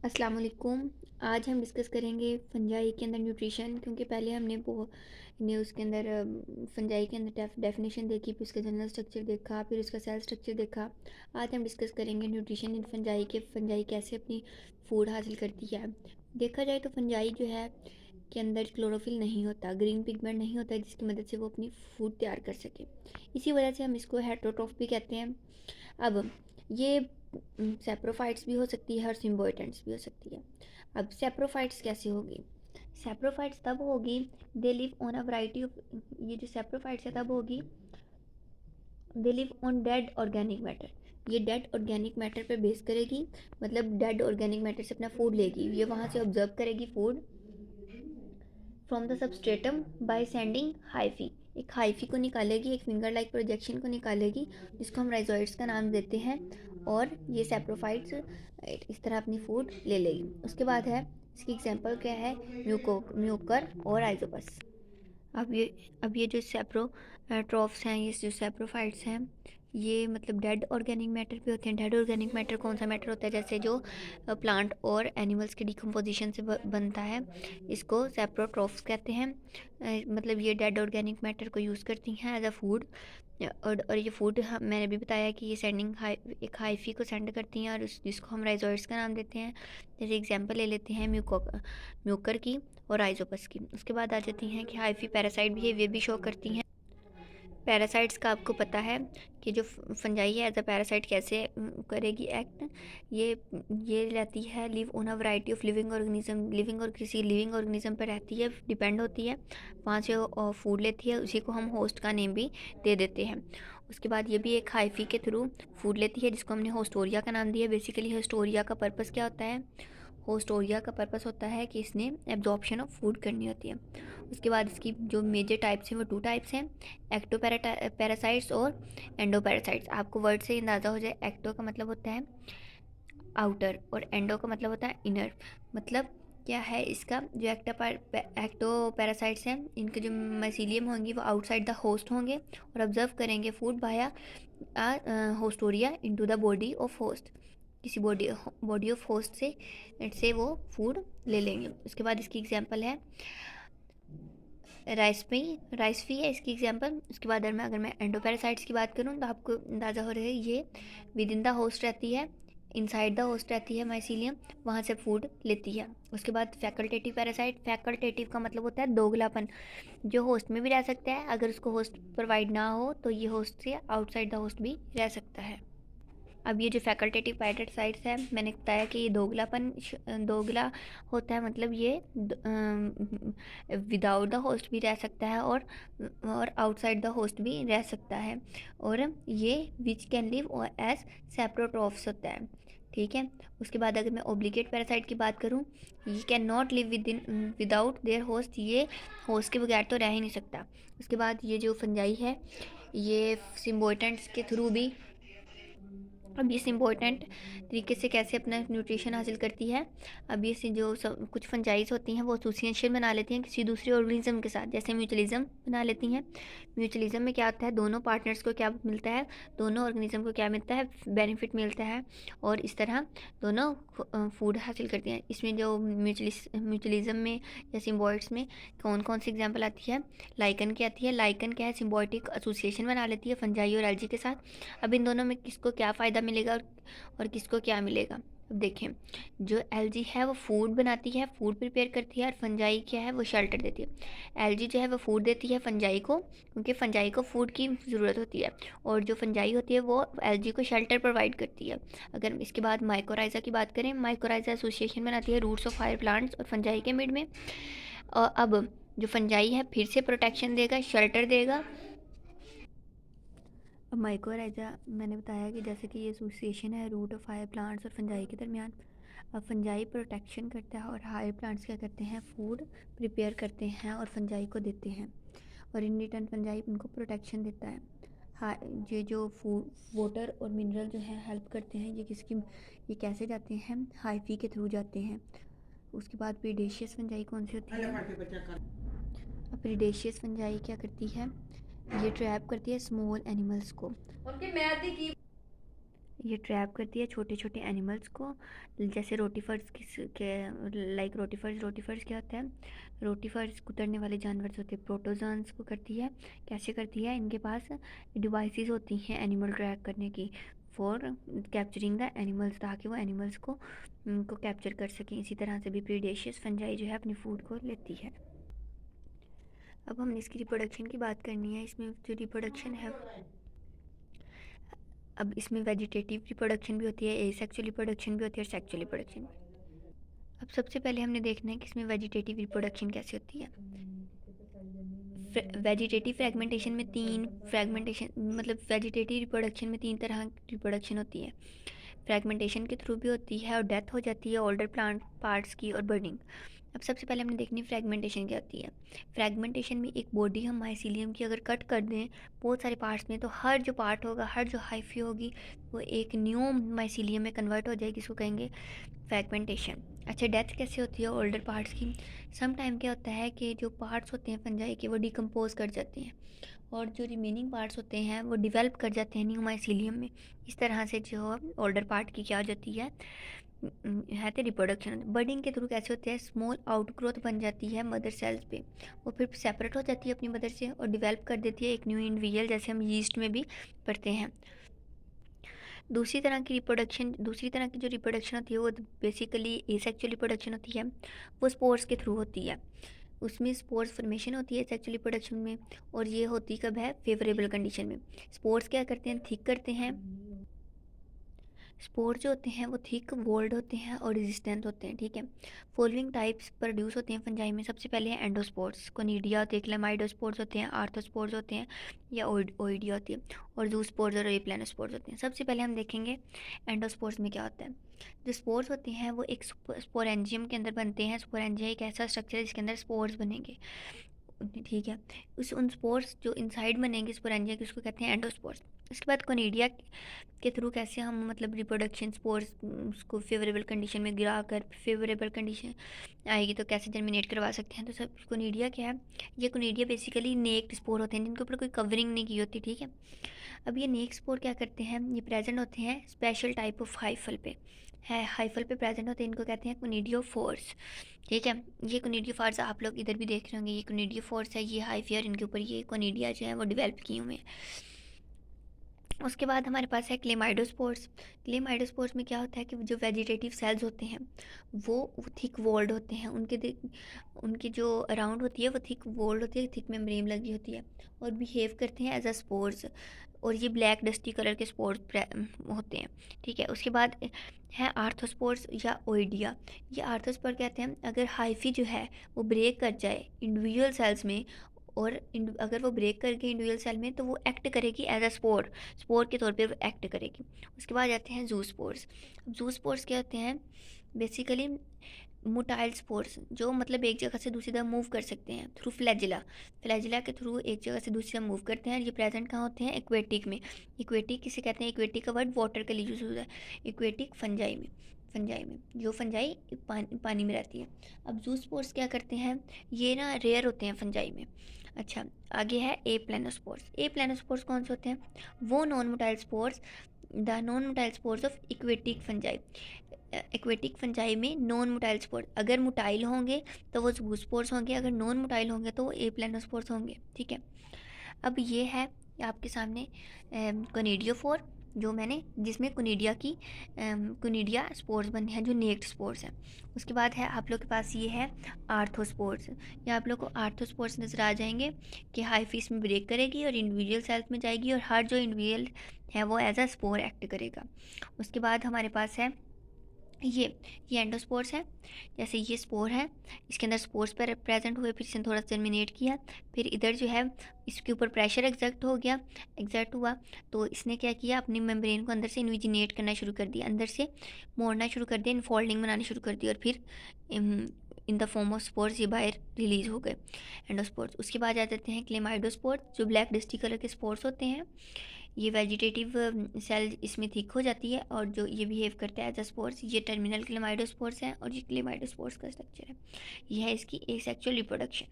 अस्सलाम वालेकुम। आज हम डिस्कस करेंगे फंजाई के अंदर न्यूट्रिशन, क्योंकि पहले हमने उसके अंदर फंजाई के अंदर डेफिनेशन देखी, फिर उसका जनरल स्ट्रक्चर देखा, फिर उसका सेल स्ट्रक्चर देखा। आज हम डिस्कस करेंगे न्यूट्रिशन इन फंजाई के, फंजाई कैसे अपनी फूड हासिल करती है। देखा जाए तो फंजाई जो है के अंदर क्लोरोफिल नहीं होता, ग्रीन पिगमेंट नहीं होता, जिसकी मदद से वो अपनी फूड तैयार कर सके। इसी वजह से हम इसको हेटरोट्रॉफ भी कहते हैं। अब ये सेप्रोफाइट्स भी हो सकती है और सिम्बायोटेंट्स भी हो सकती है। अब सेप्रोफाइट्स कैसे होगी? सेप्रोफाइट्स तब होगी, they live on a variety of, ये जो सेप्रोफाइट्स है तब होगी, they live on dead organic matter. ये डेड ऑर्गेनिक मैटर पे बेस करेगी, मतलब डेड ऑर्गेनिक मैटर से अपना फूड लेगी, ये वहाँ से ऑब्जर्व करेगी food from the substratum by sending hyphae. एक हाइफी को निकालेगी, एक फिंगर लाइक प्रोजेक्शन को निकालेगी, जिसको हम राइजोइड्स का नाम देते हैं, और ये सेप्रोफाइट्स इस तरह अपनी फूड ले लेगी। उसके बाद है, इसकी एग्जांपल क्या है, म्यूकर और आइजोपस। अब ये अब ये जो सेप्रोट्रॉफ्स हैं, ये जो सेप्रोफाइट्स हैं, ये मतलब डेड ऑर्गेनिक मैटर पे होते हैं। डेड ऑर्गेनिक मैटर कौन सा मैटर होता है? जैसे जो प्लांट और एनिमल्स के डिकम्पोजिशन से बनता है, इसको सेप्रोट्रॉफ्स कहते हैं। मतलब ये डेड ऑर्गेनिक मैटर को यूज़ करती हैं एज अ फूड। और ये फूड मैंने भी बताया कि ये एक हाइफी को सेंड करती हैं, और जिसको हम राइजोइड्स का नाम देते हैं। जैसे एग्जांपल ले लेते हैं म्यूकर की और आइजोपस की। उसके बाद आ जाती हैं कि हाइफी पैरासाइट बिहेवियर भी शो करती हैं। पैरासाइट्स का आपको पता है कि जो फंजाई है एज अ पैरासाइट कैसे करेगी एक्ट। ये ये रहती है, live on a variety of living organism, living और किसी लिविंग ऑर्गेनिज्म पर रहती है, डिपेंड होती है, वहाँ से फूड लेती है, उसी को हम होस्ट का नेम भी दे देते हैं। उसके बाद ये भी एक हाइफी के थ्रू फूड लेती है, जिसको हमने होस्टोरिया का नाम दिया। बेसिकली होस्टोरिया का पर्पस क्या होता है? होस्टोरिया का पर्पस होता है कि इसने एब्जॉर्प्शन ऑफ फूड करनी होती है। उसके बाद इसकी जो मेजर टाइप्स हैं वो 2 टाइप्स हैं, एक्टो पैरासाइट्स और एंडो पैरासाइट्स। आपको वर्ड से अंदाज़ा हो जाए, एक्टो का मतलब होता है आउटर और एंडो का मतलब होता है इनर। मतलब क्या है इसका, जो एक्टो पैरासाइट्स हैं, इनके जो माइसीलियम होंगी वो आउटसाइड द होस्ट होंगे और ऑब्जर्व करेंगे फूड बाया होस्टोरिया into the body of host. किसी बॉडी ऑफ होस्ट से वो फूड ले लेंगे। उसके बाद इसकी एग्जांपल है राइसफी है इसकी एग्जांपल। उसके बाद अगर मैं एंडोपैरासाइट्स की बात करूँ तो आपको अंदाज़ा हो रहा है, ये विद इन द होस्ट रहती है, इनसाइड द होस्ट रहती है माइसीलियम, वहाँ से फूड लेती है। उसके बाद फैकल्टेटिव पैरासाइट, फैकल्टेटिव का मतलब होता है दोगलापन, जो होस्ट में भी रह सकता है, अगर उसको होस्ट प्रोवाइड ना हो तो ये होस्ट से आउटसाइड द होस्ट भी रह सकता है। अब ये जो फैकल्टेटिव पैरासाइट्स है, मैंने बताया कि ये दोगला होता है, मतलब ये विदाउट द होस्ट भी रह सकता है और आउटसाइड द होस्ट भी रह सकता है, और ये विच कैन लिव एज सेप्रोट्रॉफ्स होता है। ठीक है। उसके बाद अगर मैं ओब्लिगेट पैरासाइट की बात करूँ, ये can not live without their host, ये होस्ट के बगैर तो रह ही नहीं सकता। उसके बाद ये जो फंजाई है, ये सिम्बायोटेंट्स के थ्रू भी, अब ये इम्पोर्टेंट तरीके से कैसे अपना न्यूट्रिशन हासिल करती है। अब ये जो सब कुछ फंजाइज होती हैं वो एसोसिएशन बना लेती हैं किसी दूसरे ऑर्गेनिज्म के साथ, जैसे म्यूचुअलिज्म बना लेती हैं। म्यूचुअलिज्म में क्या आता है, दोनों पार्टनर्स को क्या मिलता है, दोनों ऑर्गेनिज्म को क्या मिलता है, बेनिफिट मिलता है, और इस तरह दोनों फूड हासिल करती हैं। इसमें जो म्यूचुअलिज्म में या सिम्बायोट्स में कौन कौन सी एग्जाम्पल आती है, लाइकन की आती है। लाइकन क्या है, सिम्बायोटिक एसोसिएशन बना लेती है फंजाई और एल्गी के साथ। अब इन दोनों में किसको क्या फ़ायदा मिलेगा और किसको क्या मिलेगा? अब देखें, जो एलजी है वो फूड बनाती है, फूड प्रिपेयर करती है, और फंजाई क्या है, वो शेल्टर देती है। एलजी जो है वो फूड देती है फंजाई को, क्योंकि फंजाई को फूड की ज़रूरत होती है, और जो फंजाई होती है वो एलजी को शेल्टर प्रोवाइड करती है। अगर इसके बाद माइकोराइजा की बात करें, माइकोराइजा एसोसिएशन बनाती है रूट्स ऑफ हायर प्लांट्स और फंजाई के मिड में। और अब जो फंजाई है फिर से प्रोटेक्शन देगा, शेल्टर देगा। अब माइकोराइजा मैंने बताया कि जैसे कि ये एसोसिएशन है रूट ऑफ हायर प्लांट्स और फंजाई के दरमियान। अब फंजाई प्रोटेक्शन करता है और हायर प्लांट्स क्या करते हैं, फूड प्रिपेयर करते हैं और फंजाई को देते हैं, और इन रिटर्न फंजाई उनको प्रोटेक्शन देता है। हाँ, ये जो फूड वाटर और मिनरल जो है हेल्प करते हैं, ये कैसे जाते हैं, हाइफी के थ्रू जाते हैं। उसके बाद प्रीडेशियस फंजाई कौन सी होती है? अब प्रीडेशियस फंजाई क्या करती है, ये ट्रैप करती है स्मॉल एनिमल्स को। ये ट्रैप करती है छोटे छोटे एनिमल्स को, जैसे रोटीफर्स के लाइक रोटीफर्स क्या होता है, रोटीफर्स कुतरने वाले जानवर होते हैं, प्रोटोजोन्स को करती है। कैसे करती है, इनके पास डिवाइसेस होती हैं एनिमल ट्रैक करने की, फॉर कैप्चरिंग द एनिमल्स, ताकि वो एनिमल्स को कैप्चर कर सकें। इसी तरह से भी प्रीडेशियस फंजाई जो है अपनी फूड को लेती है। अब हमने इसकी रिप्रोडक्शन की बात करनी है। इसमें जो रिप्रोडक्शन है, अब इसमें वेजिटेटिव रिप्रोडक्शन भी होती है, एसेक्सुअल रिप्रोडक्शन भी होती है और सेक्सुअल रिप्रोडक्शन भी। अब सबसे पहले हमने देखना है कि इसमें वेजिटेटिव रिप्रोडक्शन कैसे होती है। वेजिटेटिव फ्रेगमेंटेशन में तीन फ्रेगमेंटेशन मतलब वेजिटेटिव रिप्रोडक्शन में तीन तरह की रिप्रोडक्शन होती है। फ्रेगमेंटेशन के थ्रू भी होती है और डेथ हो जाती है ओल्डर प्लांट पार्ट्स की, और बर्निंग। अब सबसे पहले हमने देखनी फ्रेगमेंटेशन क्या होती है। फ्रेगमेंटेशन में एक बॉडी हम माइसीलियम की अगर कट कर दें बहुत सारे पार्ट्स में, तो हर जो पार्ट होगा, हर जो हाइफी होगी, वो एक न्यू माइसीलियम में कन्वर्ट हो जाएगी, इसको कहेंगे फ्रेगमेंटेशन। अच्छा, डेथ कैसे होती है ओल्डर पार्ट्स की। सम टाइम क्या होता है कि जो पार्ट्स होते हैं फंजाई के, वो डिकम्पोज कर जाते हैं और जो रिमेनिंग पार्ट्स होते हैं वो डिवेल्प कर जाते हैं न्यू माइसीलियम में। इस तरह से जो ओल्डर पार्ट की क्या हो जाती है तो रिप्रोडक्शन। बर्डिंग के थ्रू कैसे होते हैं, स्मॉल आउटग्रोथ बन जाती है मदर सेल्स पे, वो फिर सेपरेट हो जाती है अपनी मदर से और डिवेल्प कर देती है एक न्यू इंडिविजुअल, जैसे हम यीस्ट में भी पढ़ते हैं। दूसरी तरह की जो रिप्रोडक्शन होती है वो बेसिकली एसेक्सुअल रिप्रोडक्शन होती है। वो स्पोर्स के थ्रू होती है, उसमें स्पोर्स फॉर्मेशन होती है सेक्सुअल रिप्रोडक्शन में, और ये होती कब है, फेवरेबल कंडीशन में। स्पोर्स क्या करते हैं, थिक करते हैं। स्पोर जो होते हैं वो थिक वोल्ड होते हैं और रेजिस्टेंट होते हैं, ठीक है। फॉलोइंग टाइप्स प्रोड्यूस होते हैं फंजाई में। सबसे पहले है एंडोस्पोर्स, कोनिडिया होते हैं, क्लेमाइडोस्पोर्स होते हैं, आर्थोस्पोर्स होते हैं या ओइडिया होती है, और जूस्पोर्स और एप्लानोस्पोर्स होते हैं। सबसे पहले हम देखेंगे एंडोस्पोर्स में क्या होता है। जो स्पोर्स होते हैं वो एक स्पोरेंजियम के अंदर बनते हैं। स्पोरेंजिया एक ऐसा स्ट्रक्चर है जिसके अंदर स्पोर्स बनेंगे, ठीक है। उन स्पोर्स जो इनसाइड बनेंगे स्पोरेंजिया की, उसको कहते हैं एंडोस्पोर्स। इसके बाद कोनिडिया के थ्रू कैसे हम मतलब रिप्रोडक्शन स्पोर्स उसको फेवरेबल कंडीशन में गिरा कर, फेवरेबल कंडीशन आएगी तो कैसे जर्मिनेट करवा सकते हैं। तो सब कोनिडिया क्या है, ये कोनिडिया बेसिकली नेक्ड स्पोर होते हैं जिनके ऊपर कोई कवरिंग नहीं की होती, ठीक है। अब ये नेक्ड स्पोर क्या करते हैं, ये प्रेजेंट होते हैं स्पेशल टाइप ऑफ हाइफल पे, है हाइफल पे प्रेजेंट होते हैं, इनको कहते हैं कोनिडियोफोर्स, ठीक है। ये कोनिडियोफोर्स आप लोग इधर भी देख रहे होंगे, ये कोनिडियोफोर्स है, ये हाइफियर, इनके ऊपर ये कोनिडिया जो है वो डेवलप किए हुए हैं। उसके बाद हमारे पास है क्लेमाइडोस्पोर्स। क्लेमाइडोस्पोर्स में क्या होता है कि जो वेजिटेटिव सेल्स होते हैं वो थिक वॉल्ड होते हैं, उनकी जो अराउंड होती है वो थिक वॉल्ड होती है, थिक मेम्ब्रेन लगी होती है, और बिहेव करते हैं एज अ स्पोर्स, और ये ब्लैक डस्टी कलर के स्पोर्स होते हैं, ठीक है। उसके बाद है आर्थोस्पोर्स या ओइडिया। ये आर्थोस्पोर कहते हैं अगर हाइफी जो है वो ब्रेक कर जाए इंडिविजुअल सेल्स में, और अगर वो ब्रेक करके इंडिविजुअल सेल में, तो वो एक्ट करेगी एज अ स्पोर के तौर पे वो एक्ट करेगी। उसके बाद आते हैं जू स्पोर्स। जू स्पोर्स क्या होते हैं, बेसिकली मोटाइल स्पोर्स, जो मतलब एक जगह से दूसरी जगह मूव कर सकते हैं थ्रू फ्लैजिला। फ्लैजिला के थ्रू एक जगह से दूसरी जगह मूव करते हैं। ये प्रेजेंट कहाँ होते हैं, एक्वेटिक में। एक्वेटिक किसे कहते हैं, एक्वेटिक का वर्ड वाटर के लिए यूज होता है, एक्वेटिक फंजाई में जो फंजाई पानी में रहती है। अब जू स्पोर्स क्या करते हैं, ये ना रेयर होते हैं फंजाई में। अच्छा, आगे है ए प्लानोस्पोर्स। ए प्लानोस्पोर्स कौन से होते हैं, वो non motile spores, the non motile spores of aquatic fungi. Aquatic fungi में नॉन मोटाइल स्पोर्स, अगर मोटाइल होंगे तो वो जूस्पोर्स होंगे, अगर नॉन मोटाइल होंगे तो वो ए प्लानोस्पोर्स होंगे, ठीक है। अब ये है आपके सामने कोनिडियोफोर, जो मैंने जिसमें कोनिडिया स्पोर्स बने हैं जो नेक्ड स्पोर्स हैं। उसके बाद है आप लोग के पास ये है आर्थोस्पोर्स। ये आप लोग को आर्थोस्पोर्स नज़र आ जाएंगे कि हाइफिस में ब्रेक करेगी और इंडिविजुअल सेल्स में जाएगी, और हर जो इंडिविजुअल है वो एज अ स्पोर एक्ट करेगा। उसके बाद हमारे पास है ये एंडोस्पोर्स है। जैसे ये स्पोर है, इसके अंदर स्पोर्स पर प्रेजेंट हुए, फिर इसने थोड़ा जर्मिनेट किया, फिर इधर जो है इसके ऊपर प्रेशर एग्जर्ट हुआ, तो इसने क्या किया, अपनी मेम्ब्रेन को अंदर से इन्विजिनेट करना शुरू कर दिया, अंदर से मोड़ना शुरू कर दिया, इनफोल्डिंग बनानी शुरू कर दी, और फिर in the form of spores ये बाहर रिलीज हो गए, एंडोस्पोर्स। उसके बाद आ जाते हैं क्लेमाइडोस्पोर्स, जो ब्लैक डस्टी कलर के स्पोर्स होते हैं। ये वेजिटेटिव सेल इसमें थिक हो जाती है और जो ये बिहेव करता है एज अ स्पोर्स। ये टर्मिनल क्लेमाइडोस्पोर्स है और ये क्लेमाइडोस्पोर्स का स्ट्रक्चर है। ये है इसकी एसेक्सुअल रिप्रोडक्शन।